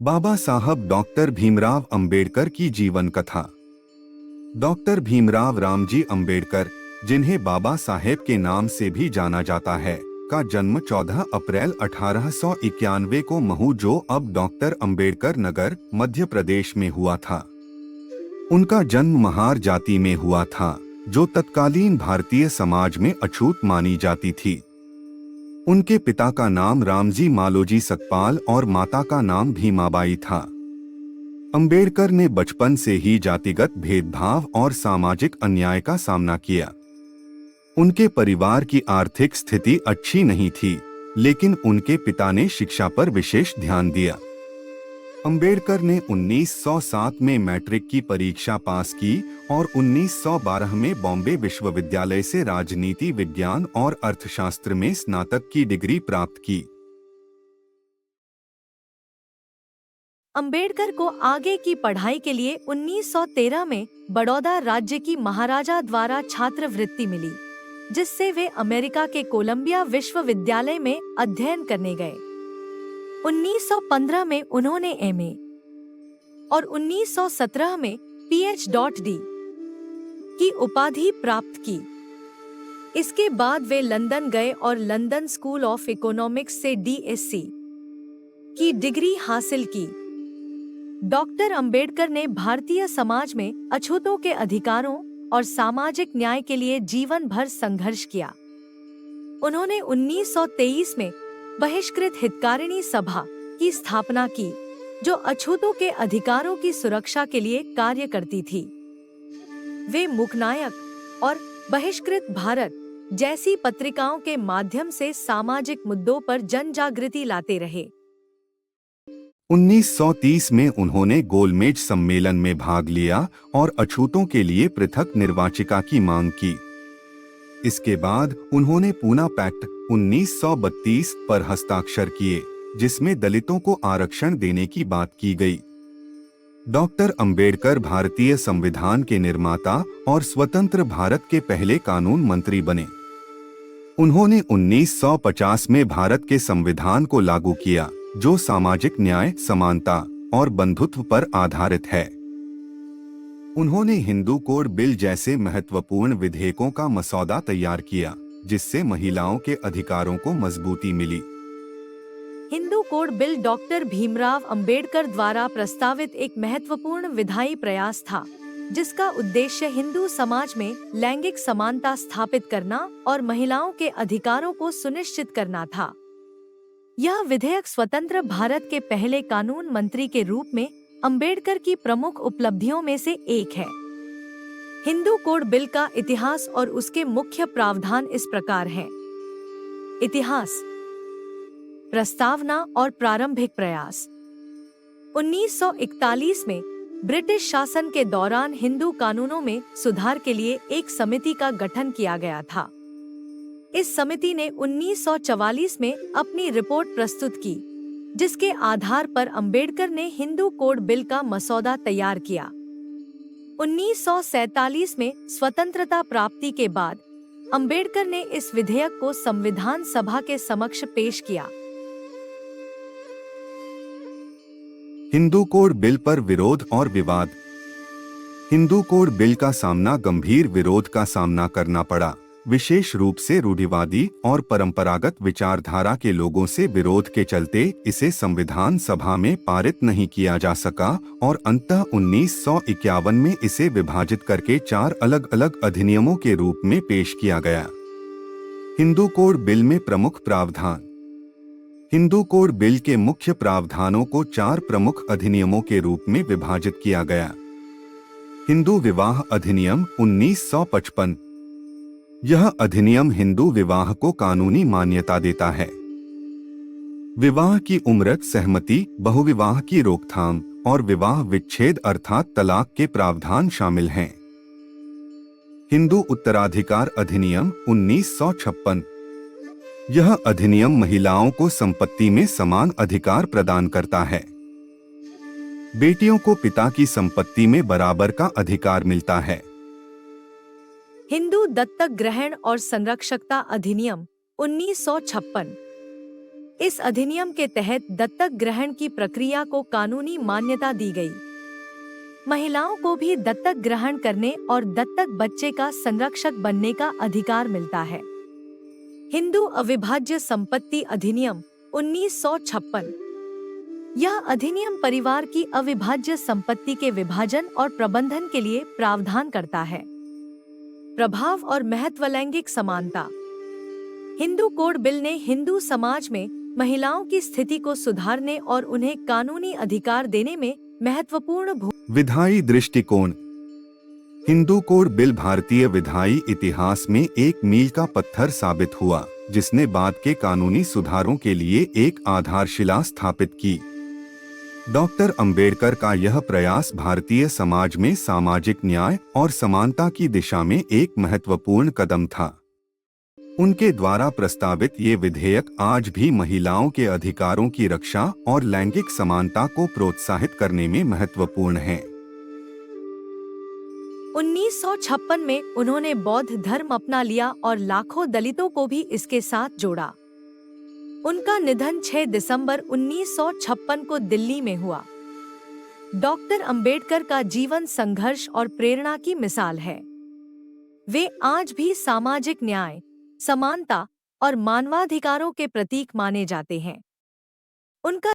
बाबा साहब डॉक्टर भीमराव अंबेडकर की जीवन कथा। डॉक्टर भीमराव रामजी अंबेडकर, जिन्हें बाबा साहेब के नाम से भी जाना जाता है, का जन्म 14 अप्रैल 1891 को महू, जो अब डॉक्टर अंबेडकर नगर, मध्य प्रदेश में हुआ था। उनका जन्म महार जाति में हुआ था, जो तत्कालीन भारतीय समाज में अछूत मानी जाती थी। उनके पिता का नाम रामजी मालोजी सकपाल और माता का नाम भीमाबाई था। अंबेडकर ने बचपन से ही जातिगत भेदभाव और सामाजिक अन्याय का सामना किया। उनके परिवार की आर्थिक स्थिति अच्छी नहीं थी, लेकिन उनके पिता ने शिक्षा पर विशेष ध्यान दिया। अंबेडकर ने 1907 में मैट्रिक की परीक्षा पास की और 1912 में बॉम्बे विश्वविद्यालय से राजनीति विज्ञान और अर्थशास्त्र में स्नातक की डिग्री प्राप्त की। अंबेडकर को आगे की पढ़ाई के लिए 1913 में बड़ौदा राज्य की महाराजा द्वारा छात्रवृत्ति मिली, जिससे वे अमेरिका के कोलंबिया विश्वविद्यालय में अध्ययन करने गए। 1915 में उन्होंने एमए और 1917 में PhD की उपाधि प्राप्त की। इसके बाद वे लंदन गए और लंदन स्कूल ऑफ इकोनॉमिक्स से DSc की डिग्री हासिल की। डॉक्टर अंबेडकर ने भारतीय समाज में अछूतों के अधिकारों और सामाजिक न्याय के लिए जीवन भर संघर्ष किया। उन्होंने 1923 में बहिष्कृत हितकारिणी सभा की स्थापना की, जो अछूतों के अधिकारों की सुरक्षा के लिए कार्य करती थी। वे मूकनायक और बहिष्कृत भारत जैसी पत्रिकाओं के माध्यम से सामाजिक मुद्दों पर जन जागृति लाते रहे। 1930 में उन्होंने गोलमेज सम्मेलन में भाग लिया और अछूतों के लिए पृथक निर्वाचिका की मांग की। इसके बाद उन्होंने पूना पैक्ट 1932 पर हस्ताक्षर किए, जिसमें दलितों को आरक्षण देने की बात की गई। डॉक्टर अंबेडकर भारतीय संविधान के निर्माता और स्वतंत्र भारत के पहले कानून मंत्री बने। उन्होंने 1950 में भारत के संविधान को लागू किया, जो सामाजिक न्याय, समानता और बंधुत्व पर आधारित है। उन्होंने हिंदू कोड बिल जैसे महत्वपूर्ण विधेयकों का मसौदा तैयार किया, जिससे महिलाओं के अधिकारों को मजबूती मिली। Hindu code bill doctor Bhimrao Ambedkar द्वारा प्रस्तावित एक महत्वपूर्ण विधायी प्रयास था, जिसका उद्देश्य हिंदू समाज में लैंगिक समानता स्थापित करना और महिलाओं के अधिकारों को सुनिश्चित करना था। यह विधेयक स्वतंत्र भारत के पहले कानून मंत्री के रूप में अंबेडकर की प्रमुख उपलब्धियों में से एक है। हिंदू कोड बिल का इतिहास और उसके मुख्य प्रावधान इस प्रकार हैं। इतिहास, प्रस्तावना और प्रारंभिक प्रयास। 1941 में ब्रिटिश शासन के दौरान हिंदू कानूनों में सुधार के लिए एक समिति का गठन किया गया था। इस समिति ने 1944 में अपनी रिपोर्ट प्रस्तुत की, जिसके आधार पर अंबेडकर ने हिंदू कोड बिल का मसौदा तैयार किया। 1947 में स्वतंत्रता प्राप्ति के बाद अंबेडकर ने इस विधेयक को संविधान सभा के समक्ष पेश किया। हिंदू कोड बिल पर विरोध और विवाद। हिंदू कोड बिल का सामना गंभीर विरोध का सामना करना पड़ा, विशेष रूप से रूढ़िवादी और परंपरागत विचारधारा के लोगों से विरोध के चलते इसे संविधान सभा में पारित नहीं किया जा सका और अंततः 1951 में इसे विभाजित करके 4 अलग अलग अधिनियमों के रूप में पेश किया गया। हिंदू कोड बिल में प्रमुख प्रावधान। हिंदू कोड बिल के मुख्य प्रावधानों को 4 प्रमुख अधिनियमों के रूप में विभाजित किया गया। हिंदू विवाह अधिनियम 1955। यह अधिनियम हिंदू विवाह को कानूनी मान्यता देता है। विवाह की उम्र, सहमति, बहुविवाह की रोकथाम और विवाह विच्छेद अर्थात तलाक के प्रावधान शामिल हैं। हिंदू उत्तराधिकार अधिनियम 1956। यह अधिनियम महिलाओं को संपत्ति में समान अधिकार प्रदान करता है। बेटियों को पिता की संपत्ति में बराबर का अधिकार मिलता है। हिंदू दत्तक ग्रहण और संरक्षकता अधिनियम 1956। इस अधिनियम के तहत दत्तक ग्रहण की प्रक्रिया को कानूनी मान्यता दी गई। महिलाओं को भी दत्तक ग्रहण करने और दत्तक बच्चे का संरक्षक बनने का अधिकार मिलता है। हिंदू अविभाज्य संपत्ति अधिनियम 1956। यह अधिनियम परिवार की अविभाज्य संपत्ति के विभाजन और प्रबंधन के लिए प्रावधान करता है। प्रभाव और महत्व। लैंगिक समानता। हिंदू कोड बिल ने हिंदू समाज में महिलाओं की स्थिति को सुधारने और उन्हें कानूनी अधिकार देने में महत्वपूर्ण विधायी दृष्टिकोण। हिंदू कोड बिल भारतीय विधायी इतिहास में एक मील का पत्थर साबित हुआ, जिसने बाद के कानूनी सुधारों के लिए एक आधारशिला स्थापित की। डॉक्टर अंबेडकर का यह प्रयास भारतीय समाज में सामाजिक न्याय और समानता की दिशा में एक महत्वपूर्ण कदम था। उनके द्वारा प्रस्तावित ये विधेयक आज भी महिलाओं के अधिकारों की रक्षा और लैंगिक समानता को प्रोत्साहित करने में महत्वपूर्ण है। 1956 में उन्होंने बौद्ध धर्म अपना लिया और लाखों दलितों को भी इसके साथ जोड़ा। उनका निधन 6 दिसंबर 1956 को दिल्ली में हुआ। डॉक्टर अंबेडकर का जीवन संघर्ष और प्रेरणा की मिसाल है। वे आज भी सामाजिक न्याय, समानता और मानवाधिकारों के प्रतीक माने जाते हैं। उनका